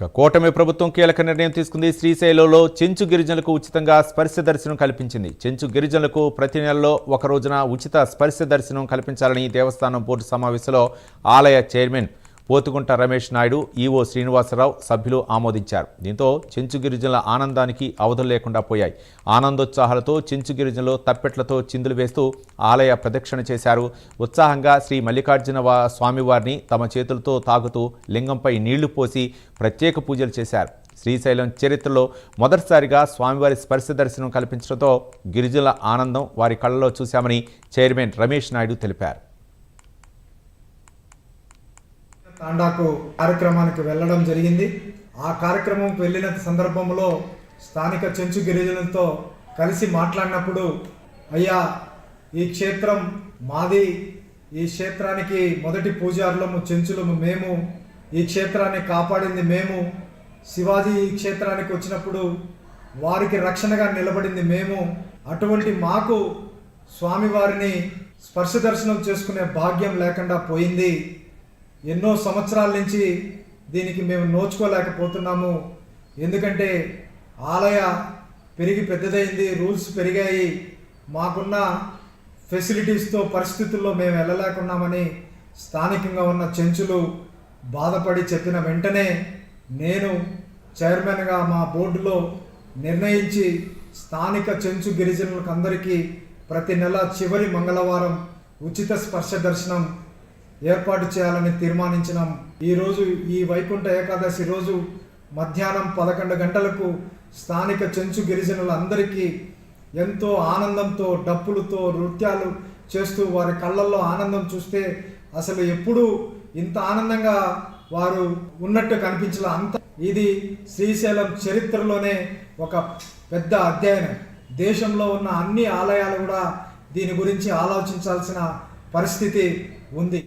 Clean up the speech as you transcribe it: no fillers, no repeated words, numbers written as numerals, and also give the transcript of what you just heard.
కూటమి ప్రభుత్వం కీలక నిర్ణయం తీసుకుంది. శ్రీశైలంలో చెంచు గిరిజనులకు ఉచితంగా స్పర్శ దర్శనం కల్పించింది. చెంచు గిరిజనులకు ప్రతి నెలలో ఒక రోజున ఉచిత స్పర్శ దర్శనం కల్పించాలని దేవస్థానం బోర్డు సమావేశంలో ఆలయ చైర్మన్ పోతుగుంట రమేష్ నాయుడు, ఈవో శ్రీనివాసరావు సభ్యులు ఆమోదించారు. దీంతో చెంచు గిరిజనుల ఆనందానికి అవధులు లేకుండా పోయాయి. ఆనందోత్సాహాలతో చెంచు గిరిజనులు తప్పెట్లతో చిందులు వేస్తూ ఆలయ ప్రదక్షిణ చేశారు. ఉత్సాహంగా శ్రీ మల్లికార్జున స్వామివారిని తమ చేతులతో తాగుతూ లింగంపై నీళ్లు పోసి ప్రత్యేక పూజలు చేశారు. శ్రీశైలం చరిత్రలో మొదటిసారిగా స్వామివారి స్పర్శ దర్శనం కల్పించడంతో గిరిజనుల ఆనందం వారి కళ్ళలో చూశామని చైర్మన్ రమేష్ నాయుడు తెలిపారు. తాండాకు కార్యక్రమానికి వెళ్ళడం జరిగింది. ఆ కార్యక్రమంకి వెళ్ళిన సందర్భంలో స్థానిక చెంచు గిరిజనులతో కలిసి మాట్లాడినప్పుడు, అయ్యా ఈ క్షేత్రం మాది, ఈ క్షేత్రానికి మొదటి పూజారులము చెంచులము మేము, ఈ క్షేత్రాన్ని కాపాడింది మేము, శివాజీ ఈ క్షేత్రానికి వచ్చినప్పుడు వారికి రక్షణగా నిలబడింది మేము, అటువంటి మాకు స్వామివారిని స్పర్శ దర్శనం చేసుకునే భాగ్యం లేకుండా పోయింది. ఎన్నో సంవత్సరాల నుంచి దీనికి మేము నోచుకోలేకపోతున్నాము. ఎందుకంటే ఆలయ పెరిగి పెద్దదైంది, రూల్స్ పెరిగాయి, మాకున్న ఫెసిలిటీస్తో పరిస్థితుల్లో మేము వెళ్ళలేకున్నామని స్థానికంగా ఉన్న చెంచులు బాధపడి చెప్పిన వెంటనే నేను చైర్మన్గా మా బోర్డులో నిర్ణయించి స్థానిక చెంచు గిరిజనులకు అందరికీ ప్రతి నెల చివరి మంగళవారం ఉచిత స్పర్శ దర్శనం ఏర్పాటు చేయాలని తీర్మానించినాం. ఈరోజు ఈ వైకుంఠ ఏకాదశి రోజు మధ్యాహ్నం 11 గంటలకు స్థానిక చెంచు గిరిజనులందరికీ ఎంతో ఆనందంతో డప్పులతో నృత్యాలు చేస్తూ వారి కళ్ళల్లో ఆనందం చూస్తే అసలు ఎప్పుడూ ఇంత ఆనందంగా వారు ఉన్నట్టు కనిపించలే. ఇది శ్రీశైలం చరిత్రలోనే ఒక పెద్ద అధ్యయనం. దేశంలో ఉన్న అన్ని ఆలయాలు కూడా దీని గురించి ఆలోచించాల్సిన పరిస్థితి ఉంది.